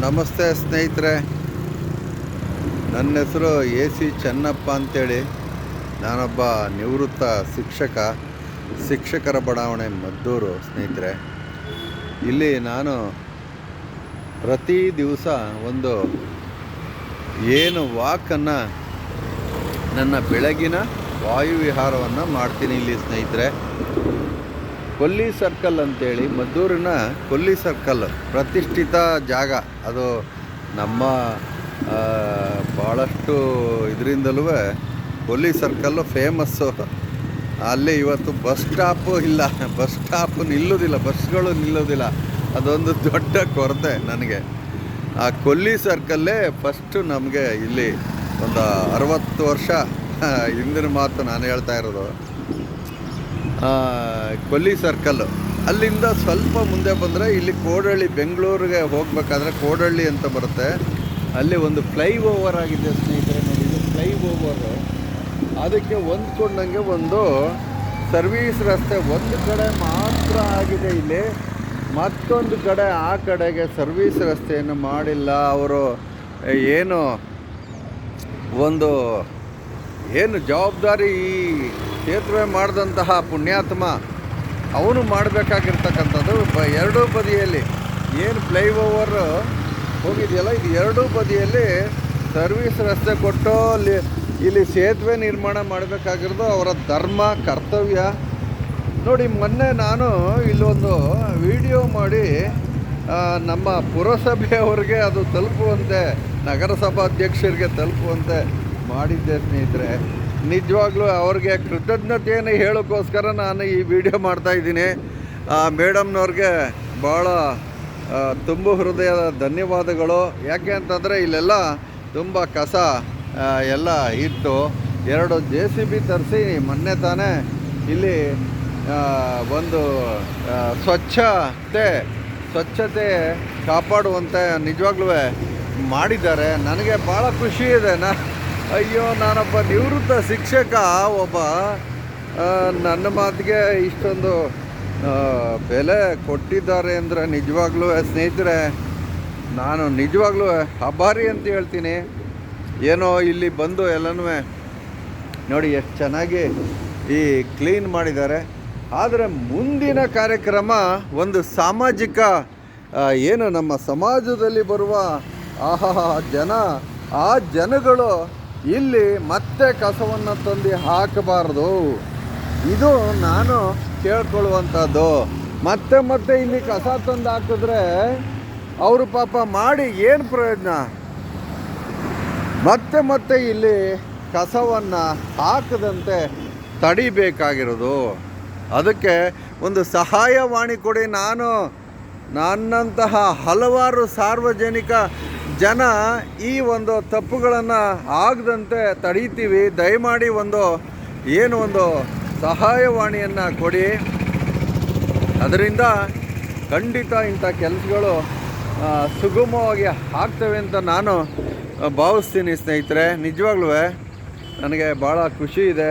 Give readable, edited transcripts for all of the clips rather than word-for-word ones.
ನಮಸ್ತೆ ಸ್ನೇಹಿತರೆ, ನನ್ನ ಹೆಸರು AC ಚೆನ್ನಪ್ಪ ಅಂತೇಳಿ. ನಾನೊಬ್ಬ ನಿವೃತ್ತ ಶಿಕ್ಷಕರ ಬಡಾವಣೆ ಮದ್ದೂರು. ಸ್ನೇಹಿತರೆ, ಇಲ್ಲಿ ನಾನು ಪ್ರತಿ ದಿವಸ ಒಂದು ವಾಕನ್ನು, ನನ್ನ ಬೆಳಗಿನ ವಾಯುವಿಹಾರವನ್ನು ಮಾಡ್ತೀನಿ ಇಲ್ಲಿ. ಸ್ನೇಹಿತರೆ, ಕೊಲ್ಲಿ ಸರ್ಕಲ್ ಅಂತೇಳಿ, ಮದ್ದೂರಿನ ಕೊಲ್ಲಿ ಸರ್ಕಲ್ ಪ್ರತಿಷ್ಠಿತ ಜಾಗ. ಅದು ನಮ್ಮ ಭಾಳಷ್ಟು ಇದರಿಂದಲೂ ಕೊಲ್ಲಿ ಸರ್ಕಲ್ಲು ಫೇಮಸ್ಸು. ಅಲ್ಲಿ ಇವತ್ತು ಬಸ್ ಸ್ಟಾಪು ನಿಲ್ಲೋದಿಲ್ಲ, ಬಸ್ಗಳು ನಿಲ್ಲೋದಿಲ್ಲ. ಅದೊಂದು ದೊಡ್ಡ ಕೊರತೆ ನನಗೆ. ಆ ಕೊಲ್ಲಿ ಸರ್ಕಲ್ಲೇ ಫಸ್ಟು ನಮಗೆ ಇಲ್ಲಿ ಒಂದು 60 ವರ್ಷ ಹಿಂದಿನ ಮಾತು ನಾನು ಹೇಳ್ತಾ ಇರೋದು. ಕೊಲ್ಲಿ ಸರ್ಕಲ್ಲು, ಅಲ್ಲಿಂದ ಸ್ವಲ್ಪ ಮುಂದೆ ಬಂದರೆ ಇಲ್ಲಿ ಕೋಡಹಳ್ಳಿ, ಬೆಂಗಳೂರಿಗೆ ಹೋಗಬೇಕಾದ್ರೆ ಕೋಡಹಳ್ಳಿ ಅಂತ ಬರುತ್ತೆ. ಅಲ್ಲಿ ಒಂದು ಫ್ಲೈಓವರ್ ಆಗಿದೆ ಸ್ನೇಹಿತರೆ. ನೋಡಿ, ಇದು ಫ್ಲೈಓವರು. ಅದಕ್ಕೆ ಹೊಂದ್ಕೊಂಡಂಗೆ ಒಂದು ಸರ್ವೀಸ್ ರಸ್ತೆ ಒಂದು ಕಡೆ ಮಾತ್ರ ಆಗಿದೆ ಇಲ್ಲಿ. ಮತ್ತೊಂದು ಕಡೆ ಆ ಕಡೆಗೆ ಸರ್ವೀಸ್ ರಸ್ತೆಯನ್ನು ಮಾಡಿಲ್ಲ ಅವರು. ಏನು ಜವಾಬ್ದಾರಿ ಈ ಸೇತುವೆ ಮಾಡಿದಂತಹ ಪುಣ್ಯಾತ್ಮ ಅವನು ಮಾಡಬೇಕಾಗಿರ್ತಕ್ಕಂಥದ್ದು. ಎರಡೂ ಬದಿಯಲ್ಲಿ ಏನು ಫ್ಲೈಓವರ್ ಹೋಗಿದೆಯಲ್ಲ, ಇದು ಎರಡೂ ಬದಿಯಲ್ಲಿ ಸರ್ವೀಸ್ ರಸ್ತೆ ಕೊಟ್ಟು ಇಲ್ಲಿ ಸೇತುವೆ ನಿರ್ಮಾಣ ಮಾಡಬೇಕಾಗಿರೋದು ಅವರ ಧರ್ಮ, ಕರ್ತವ್ಯ. ನೋಡಿ, ಮೊನ್ನೆ ನಾನು ಇಲ್ಲೊಂದು ವಿಡಿಯೋ ಮಾಡಿ ನಮ್ಮ ಪುರಸಭೆಯವರಿಗೆ ಅದು ತಲುಪುವಂತೆ, ನಗರಸಭಾಧ್ಯಕ್ಷರಿಗೆ ತಲುಪುವಂತೆ ಮಾಡಿದ್ದೆ ಸ್ನೇಹಿತರೆ. ನಿಜವಾಗ್ಲೂ ಅವ್ರಿಗೆ ಕೃತಜ್ಞತೆಯನ್ನು ಹೇಳೋಕ್ಕೋಸ್ಕರ ನಾನು ಈ ವಿಡಿಯೋ ಮಾಡ್ತಾಯಿದ್ದೀನಿ. ಮೇಡಮ್ನವ್ರಿಗೆ ಭಾಳ ತುಂಬ ಹೃದಯದ ಧನ್ಯವಾದಗಳು. ಯಾಕೆ ಅಂತಂದರೆ ಇಲ್ಲೆಲ್ಲ ತುಂಬ ಕಸ ಎಲ್ಲ ಇತ್ತು. 2 JCB ತರಿಸಿ ಮೊನ್ನೆ ತಾನೇ ಇಲ್ಲಿ ಒಂದು ಸ್ವಚ್ಛತೆ ಕಾಪಾಡುವಂತೆ ನಿಜವಾಗ್ಲೂ ಮಾಡಿದ್ದಾರೆ. ನನಗೆ ಭಾಳ ಖುಷಿ ಇದೆ. ನಾನೊಬ್ಬ ನಿವೃತ್ತ ಶಿಕ್ಷಕ, ನನ್ನ ಮಾತಿಗೆ ಇಷ್ಟೊಂದು ಬೆಲೆ ಕೊಟ್ಟಿದ್ದಾರೆ ಅಂದರೆ ನಿಜವಾಗ್ಲೂ ಸ್ನೇಹಿತರೆ ನಾನು ನಿಜವಾಗ್ಲೂ ಆಭಾರಿ ಅಂತ ಹೇಳ್ತೀನಿ. ಏನೋ ಇಲ್ಲಿ ಬಂದು ಎಲ್ಲನೂ ನೋಡಿ ಎಷ್ಟು ಚೆನ್ನಾಗಿ ಈ ಕ್ಲೀನ್ ಮಾಡಿದ್ದಾರೆ. ಆದರೆ ಮುಂದಿನ ಕಾರ್ಯಕ್ರಮ ಒಂದು ಸಾಮಾಜಿಕ, ನಮ್ಮ ಸಮಾಜದಲ್ಲಿ ಬರುವ ಆ ಜನಗಳು ಇಲ್ಲಿ ಮತ್ತೆ ಕಸವನ್ನು ತಂದು ಹಾಕಬಾರ್ದು. ಇದು ನಾನು ಕೇಳ್ಕೊಳ್ಳುವಂಥದ್ದು. ಮತ್ತೆ ಇಲ್ಲಿ ಕಸ ತಂದು ಹಾಕಿದ್ರೆ ಅವರು ಪಾಪ ಮಾಡಿ ಏನು ಪ್ರಯೋಜನ? ಮತ್ತೆ ಇಲ್ಲಿ ಕಸವನ್ನು ಹಾಕದಂತೆ ತಡಿಬೇಕಾಗಿರೋದು. ಅದಕ್ಕೆ ಒಂದು ಸಹಾಯವಾಣಿ ಕೊಡಿ. ನನ್ನಂತಹ ಹಲವಾರು ಸಾರ್ವಜನಿಕ ಜನ ಈ ಒಂದು ತಪ್ಪುಗಳನ್ನು ಆಗದಂತೆ ತಡೀತೀವಿ. ದಯಮಾಡಿ ಒಂದು ಸಹಾಯವಾಣಿಯನ್ನು ಕೊಡಿ. ಅದರಿಂದ ಖಂಡಿತ ಇಂಥ ಕೆಲಸಗಳು ಸುಗಮವಾಗಿ ಆಗ್ತವೆ ಅಂತ ನಾನು ಭಾವಿಸ್ತೀನಿ ಸ್ನೇಹಿತರೆ. ನಿಜವಾಗ್ಲೂ ನನಗೆ ಭಾಳ ಖುಷಿ ಇದೆ.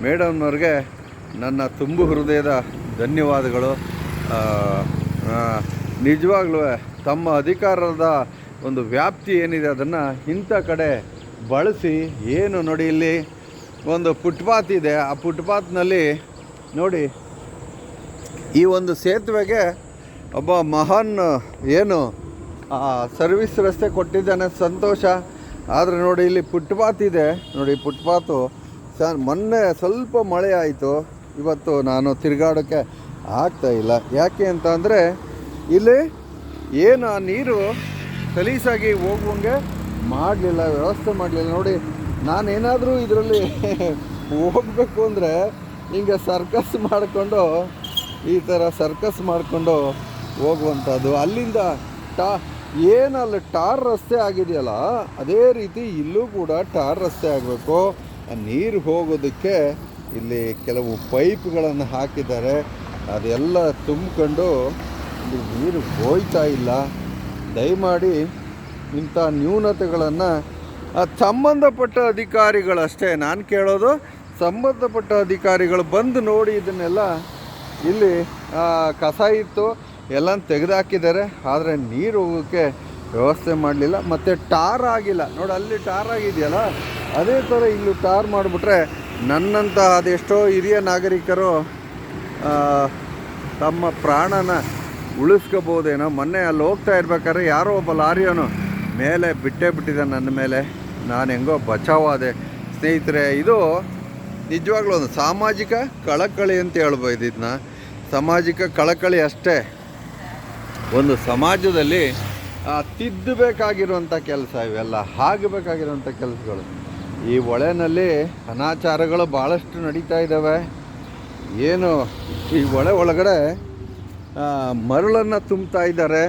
ಮೇಡಮ್ನವ್ರಿಗೆ ನನ್ನ ತುಂಬ ಹೃದಯದ ಧನ್ಯವಾದಗಳು. ನಿಜವಾಗ್ಲೂ ತಮ್ಮ ಅಧಿಕಾರದ ಒಂದು ವ್ಯಾಪ್ತಿ ಏನಿದೆ ಅದನ್ನು ಇಂಥ ಕಡೆ ಬಳಸಿ. ನೋಡಿ, ಇಲ್ಲಿ ಒಂದು ಫುಟ್ಪಾತ್ ಇದೆ. ಆ ಫುಟ್ಪಾತ್ನಲ್ಲಿ ನೋಡಿ, ಈ ಒಂದು ಸೇತುವೆಗೆ ಒಬ್ಬ ಮಹಾನ್ ಸರ್ವಿಸ್ ರಸ್ತೆ ಕೊಟ್ಟಿದ್ದಾನೆ, ಸಂತೋಷ. ಆದರೆ ನೋಡಿ, ಇಲ್ಲಿ ಫುಟ್ಪಾತ್ ಇದೆ. ನೋಡಿ, ಫುಟ್ಪಾತು ಮೊನ್ನೆ ಸ್ವಲ್ಪ ಮಳೆ ಆಯಿತು, ಇವತ್ತು ನಾನು ತಿರುಗಾಡೋಕ್ಕೆ ಆಗ್ತಾಯಿಲ್ಲ. ಯಾಕೆ ಅಂತ ಅಂದರೆ ಇಲ್ಲಿ ಆ ನೀರು ಸಲೀಸಾಗಿ ಹೋಗುವಂಗೆ ಮಾಡಲಿಲ್ಲ, ವ್ಯವಸ್ಥೆ ಮಾಡಲಿಲ್ಲ. ನೋಡಿ, ನಾನೇನಾದರೂ ಇದರಲ್ಲಿ ಹೋಗಬೇಕು ಅಂದರೆ ಹಿಂಗೆ ಈ ಥರ ಸರ್ಕಸ್ ಮಾಡಿಕೊಂಡು ಹೋಗುವಂಥದ್ದು. ಅಲ್ಲಿಂದ ಅಲ್ಲಿ ಟಾರ್ ರಸ್ತೆ ಆಗಿದೆಯಲ್ಲ, ಅದೇ ರೀತಿ ಇಲ್ಲೂ ಕೂಡ ಟಾರ್ ರಸ್ತೆ ಆಗಬೇಕು. ನೀರು ಹೋಗೋದಕ್ಕೆ ಇಲ್ಲಿ ಕೆಲವು ಪೈಪ್ಗಳನ್ನು ಹಾಕಿದ್ದಾರೆ. ಅದೆಲ್ಲ ತುಂಬಿಕೊಂಡು ಇಲ್ಲಿ ನೀರು ಹೋಯ್ತಾ ಇಲ್ಲ. ದಯಮಾಡಿ ಇಂಥ ನ್ಯೂನತೆಗಳನ್ನು ಸಂಬಂಧಪಟ್ಟ ಅಧಿಕಾರಿಗಳಷ್ಟೇ ನಾನು ಕೇಳೋದು. ಸಂಬಂಧಪಟ್ಟ ಅಧಿಕಾರಿಗಳು ಬಂದು ನೋಡಿ ಇದನ್ನೆಲ್ಲ. ಇಲ್ಲಿ ಕಸ ಇತ್ತು, ಎಲ್ಲ ತೆಗೆದುಹಾಕಿದ್ದಾರೆ. ಆದರೆ ನೀರು ಹೋಗೋಕ್ಕೆ ವ್ಯವಸ್ಥೆ ಮಾಡಲಿಲ್ಲ. ಮತ್ತು ಟಾರ್ ಆಗಿಲ್ಲ ನೋಡಿ, ಅಲ್ಲಿ ಟಾರ್ ಆಗಿದೆಯಲ್ಲ ಅದೇ ಥರ ಇಲ್ಲೂ ಟಾರ್ ಮಾಡಿಬಿಟ್ರೆ ನನ್ನಂಥ ಅದೆಷ್ಟೋ ಹಿರಿಯ ನಾಗರಿಕರು ತಮ್ಮ ಪ್ರಾಣನ ಉಳಿಸ್ಕೋಬೋದೇನೋ. ಮೊನ್ನೆ ಅಲ್ಲಿ ಹೋಗ್ತಾ ಇರ್ಬೇಕಾದ್ರೆ ಯಾರೋ ಒಬ್ಬ ಲಾರಿಯವನು ಮೇಲೆ ಬಿಟ್ಟಿದ್ದ ನನ್ನ ಮೇಲೆ, ನಾನು ಹೆಂಗೋ ಬಚಾವಾದೆ ಸ್ನೇಹಿತರೆ. ಇದು ನಿಜವಾಗ್ಲೂ ಒಂದು ಸಾಮಾಜಿಕ ಕಳಕಳಿ ಅಂತ ಹೇಳ್ಬೋದು. ಇದನ್ನ ಸಾಮಾಜಿಕ ಕಳಕಳಿ ಅಷ್ಟೇ. ಒಂದು ಸಮಾಜದಲ್ಲಿ ತಿದ್ದಬೇಕಾಗಿರುವಂಥ ಕೆಲಸ ಇವೆಲ್ಲ, ಆಗಬೇಕಾಗಿರುವಂಥ ಕೆಲಸಗಳು. ಈ ಹೊಳೆನಲ್ಲಿ ಅನಾಚಾರಗಳು ಭಾಳಷ್ಟು ನಡೀತಾ ಇದ್ದಾವೆ. ಏನು ಈ ಹೊಳೆ ಒಳಗಡೆ ಮರಳನ್ನು ತುಂಬ್ತಾ ಇದ್ದಾರೆ,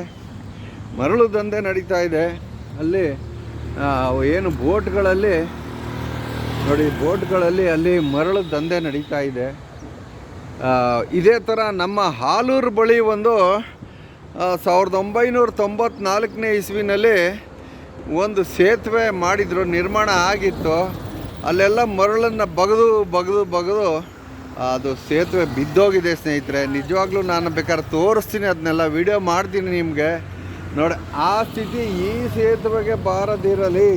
ಮರಳು ದಂಧೆ ನಡೀತಾ ಇದೆ. ಅಲ್ಲಿ ಏನು ಬೋಟ್ಗಳಲ್ಲಿ ನೋಡಿ, ಬೋಟ್ಗಳಲ್ಲಿ ಅಲ್ಲಿ ಮರಳು ದಂಧೆ ನಡೀತಾ ಇದೆ. ಇದೇ ಥರ ನಮ್ಮ ಹಾಲೂರು ಬಳಿ ಒಂದು 1994ನೇ ಇಸ್ವಿನಲ್ಲಿ ಒಂದು ಸೇತುವೆ ಮಾಡಿದರು, ನಿರ್ಮಾಣ ಆಗಿತ್ತು. ಅಲ್ಲೆಲ್ಲ ಮರಳನ್ನು ಬಗೆದು ಅದು ಸೇತುವೆ ಬಿದ್ದೋಗಿದೆ ಸ್ನೇಹಿತರೆ. ನಿಜವಾಗ್ಲೂ ನಾನು ಬೇಕಾದ್ರೆ ತೋರಿಸ್ತೀನಿ, ಅದನ್ನೆಲ್ಲ ವಿಡಿಯೋ ಮಾಡ್ತೀನಿ ನಿಮಗೆ ನೋಡಿ. ಆ ಸ್ಥಿತಿ ಈ ಸೇತುವೆಗೆ ಬಾರದಿರಲಿ.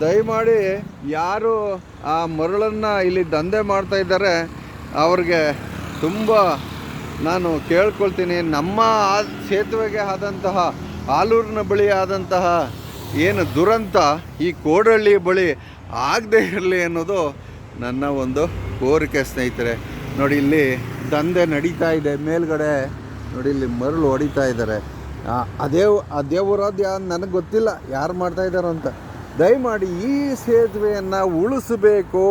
ದಯಮಾಡಿ ಯಾರು ಆ ಮರಳನ್ನು ಇಲ್ಲಿ ದಂಧೆ ಮಾಡ್ತಾಯಿದ್ದಾರೆ ಅವ್ರಿಗೆ ತುಂಬ ನಾನು ಕೇಳ್ಕೊಳ್ತೀನಿ, ನಮ್ಮ ಆ ಸೇತುವೆಗೆ ಆದಂತಹ ಆಲೂರಿನ ಬಳಿ ಆದಂತಹ ಏನು ದುರಂತ ಈ ಕೋಡಹಳ್ಳಿ ಬಳಿ ಆಗದೇ ಇರಲಿ ಅನ್ನೋದು ನನ್ನ ಒಂದು ಕೋರಿಕೆ ಸ್ನೇಹಿತರೆ. ನೋಡಿ, ಇಲ್ಲಿ ದಂಧೆ ನಡೀತಾ ಇದೆ. ಮೇಲ್ಗಡೆ ನೋಡಿ, ಇಲ್ಲಿ ಮರಳು ಹೊಡಿತಾ ಇದ್ದಾರೆ. ಅದೇ ಊರದ್ದು ನನಗೆ ಗೊತ್ತಿಲ್ಲ ಯಾರು ಮಾಡ್ತಾಯಿದ್ದಾರೋ ಅಂತ. ದಯಮಾಡಿ ಈ ಸೇತುವೆಯನ್ನು ಉಳಿಸಬೇಕು,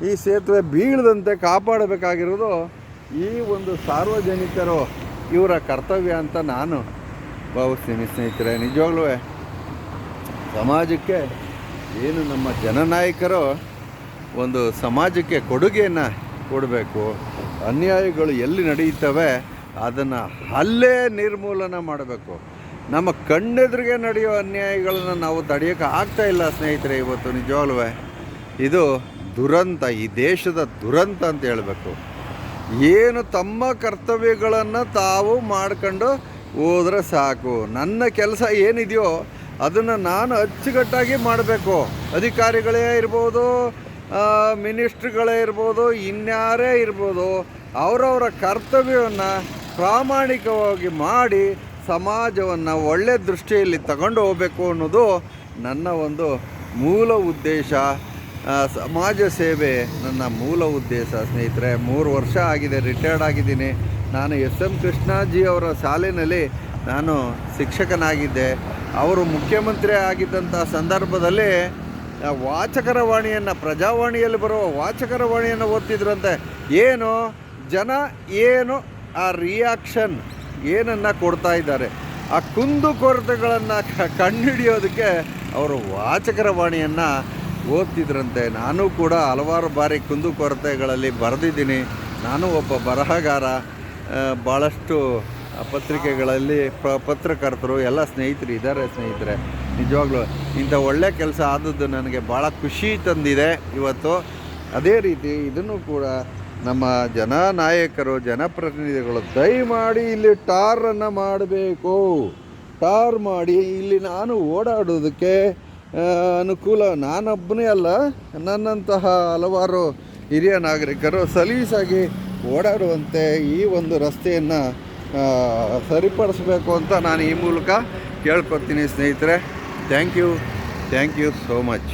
ಈ ಸೇತುವೆ ಬೀಳದಂತೆ ಕಾಪಾಡಬೇಕಾಗಿರೋದು ಈ ಒಂದು ಸಾರ್ವಜನಿಕರು ಇವರ ಕರ್ತವ್ಯ ಅಂತ ನಾನು ಭಾವಿಸ್ತೀನಿ ಸ್ನೇಹಿತರೆ. ನಿಜವಾಗ್ಲೂ ಸಮಾಜಕ್ಕೆ ಏನು ನಮ್ಮ ಜನನಾಯಕರು ಒಂದು ಸಮಾಜಕ್ಕೆ ಕೊಡುಗೆಯನ್ನು ಕೊಡಬೇಕು. ಅನ್ಯಾಯಗಳು ಎಲ್ಲಿ ನಡೆಯುತ್ತವೆ ಅದನ್ನು ಅಲ್ಲೇ ನಿರ್ಮೂಲನೆ ಮಾಡಬೇಕು. ನಮ್ಮ ಕಣ್ಣೆದುರಿಗೆ ನಡೆಯೋ ಅನ್ಯಾಯಗಳನ್ನು ನಾವು ತಡೆಯೋಕ್ಕೆ ಆಗ್ತಾಯಿಲ್ಲ ಸ್ನೇಹಿತರೆ. ಇವತ್ತು ನಿಜವಾಗ್ಲೂ ಇದು ದುರಂತ, ಈ ದೇಶದ ದುರಂತ ಅಂತ ಹೇಳಬೇಕು. ಏನು ತಮ್ಮ ಕರ್ತವ್ಯಗಳನ್ನು ತಾವು ಮಾಡ್ಕೊಂಡು ಹೋದರೆ ಸಾಕು. ನನ್ನ ಕೆಲಸ ಏನಿದೆಯೋ ಅದನ್ನು ನಾನು ಅಚ್ಚುಕಟ್ಟಾಗಿ ಮಾಡಬೇಕು. ಅಧಿಕಾರಿಗಳೇ ಇರ್ಬೋದು, ಮಿನಿಸ್ಟ್ರುಗಳೇ ಇರ್ಬೋದು, ಇನ್ಯಾರೇ ಇರ್ಬೋದು, ಅವರವರ ಕರ್ತವ್ಯವನ್ನು ಪ್ರಾಮಾಣಿಕವಾಗಿ ಮಾಡಿ ಸಮಾಜವನ್ನು ಒಳ್ಳೆಯ ದೃಷ್ಟಿಯಲ್ಲಿ ತಗೊಂಡು ಹೋಗಬೇಕು ಅನ್ನೋದು ನನ್ನ ಒಂದು ಮೂಲ ಉದ್ದೇಶ. ಸಮಾಜ ಸೇವೆ ನನ್ನ ಮೂಲ ಉದ್ದೇಶ ಸ್ನೇಹಿತರೆ. 3 ವರ್ಷ ಆಗಿದೆ, ರಿಟೈರ್ಡ್ ಆಗಿದ್ದೀನಿ. ನಾನು SM ಕೃಷ್ಣಾಜಿ ಅವರ ಶಾಲೆಯಲ್ಲಿ ನಾನು ಶಿಕ್ಷಕನಾಗಿದ್ದೆ. ಅವರು ಮುಖ್ಯಮಂತ್ರಿ ಆಗಿದ್ದಂಥ ಸಂದರ್ಭದಲ್ಲಿ ವಾಚಕರ ವಾಣಿಯನ್ನು, ಪ್ರಜಾವಾಣಿಯಲ್ಲಿ ಬರುವ ವಾಚಕರ ವಾಣಿಯನ್ನು ಓದ್ತಿದ್ರಂತೆ. ಏನು ಜನ ಏನು ಆ ರಿಯಾಕ್ಷನ್ ಏನನ್ನು ಕೊಡ್ತಾ ಇದ್ದಾರೆ, ಆ ಕುಂದುಕೊರತೆಗಳನ್ನು ಕಂಡುಹಿಡಿಯೋದಕ್ಕೆ ಅವರು ವಾಚಕರ ವಾಣಿಯನ್ನು ಓದ್ತಿದ್ರಂತೆ. ನಾನು ಕೂಡ ಹಲವಾರು ಬಾರಿ ಕುಂದುಕೊರತೆಗಳಲ್ಲಿ ಬರೆದಿದ್ದೀನಿ. ನಾನು ಒಬ್ಬ ಬರಹಗಾರ. ಭಾಳಷ್ಟು ಪತ್ರಿಕೆಗಳಲ್ಲಿ ಪತ್ರಕರ್ತರು ಎಲ್ಲ ಸ್ನೇಹಿತರು ಇದ್ದಾರೆ ಸ್ನೇಹಿತರೆ. ನಿಜವಾಗ್ಲೂ ಇಂಥ ಒಳ್ಳೆಯ ಕೆಲಸ ಆದದ್ದು ನನಗೆ ಭಾಳ ಖುಷಿ ತಂದಿದೆ ಇವತ್ತು. ಅದೇ ರೀತಿ ಇದನ್ನು ಕೂಡ ನಮ್ಮ ಜನನಾಯಕರು, ಜನಪ್ರತಿನಿಧಿಗಳು ದಯಮಾಡಿ ಇಲ್ಲಿ ಟಾರನ್ನು ಮಾಡಬೇಕು. ಟಾರ್ ಮಾಡಿ ಇಲ್ಲಿ ನಾನು ಓಡಾಡೋದಕ್ಕೆ ಅನುಕೂಲ. ನಾನೊಬ್ಬನೇ ಅಲ್ಲ, ನನ್ನಂತಹ ಹಲವಾರು ಹಿರಿಯ ನಾಗರಿಕರು ಸಲೀಸಾಗಿ ಓಡಾಡುವಂತೆ ಈ ಒಂದು ರಸ್ತೆಯನ್ನು ಸರಿಪಡಿಸಬೇಕು ಅಂತ ನಾನು ಈ ಮೂಲಕ ಕೇಳ್ಕೊತೀನಿ ಸ್ನೇಹಿತರೆ. Thank you so much.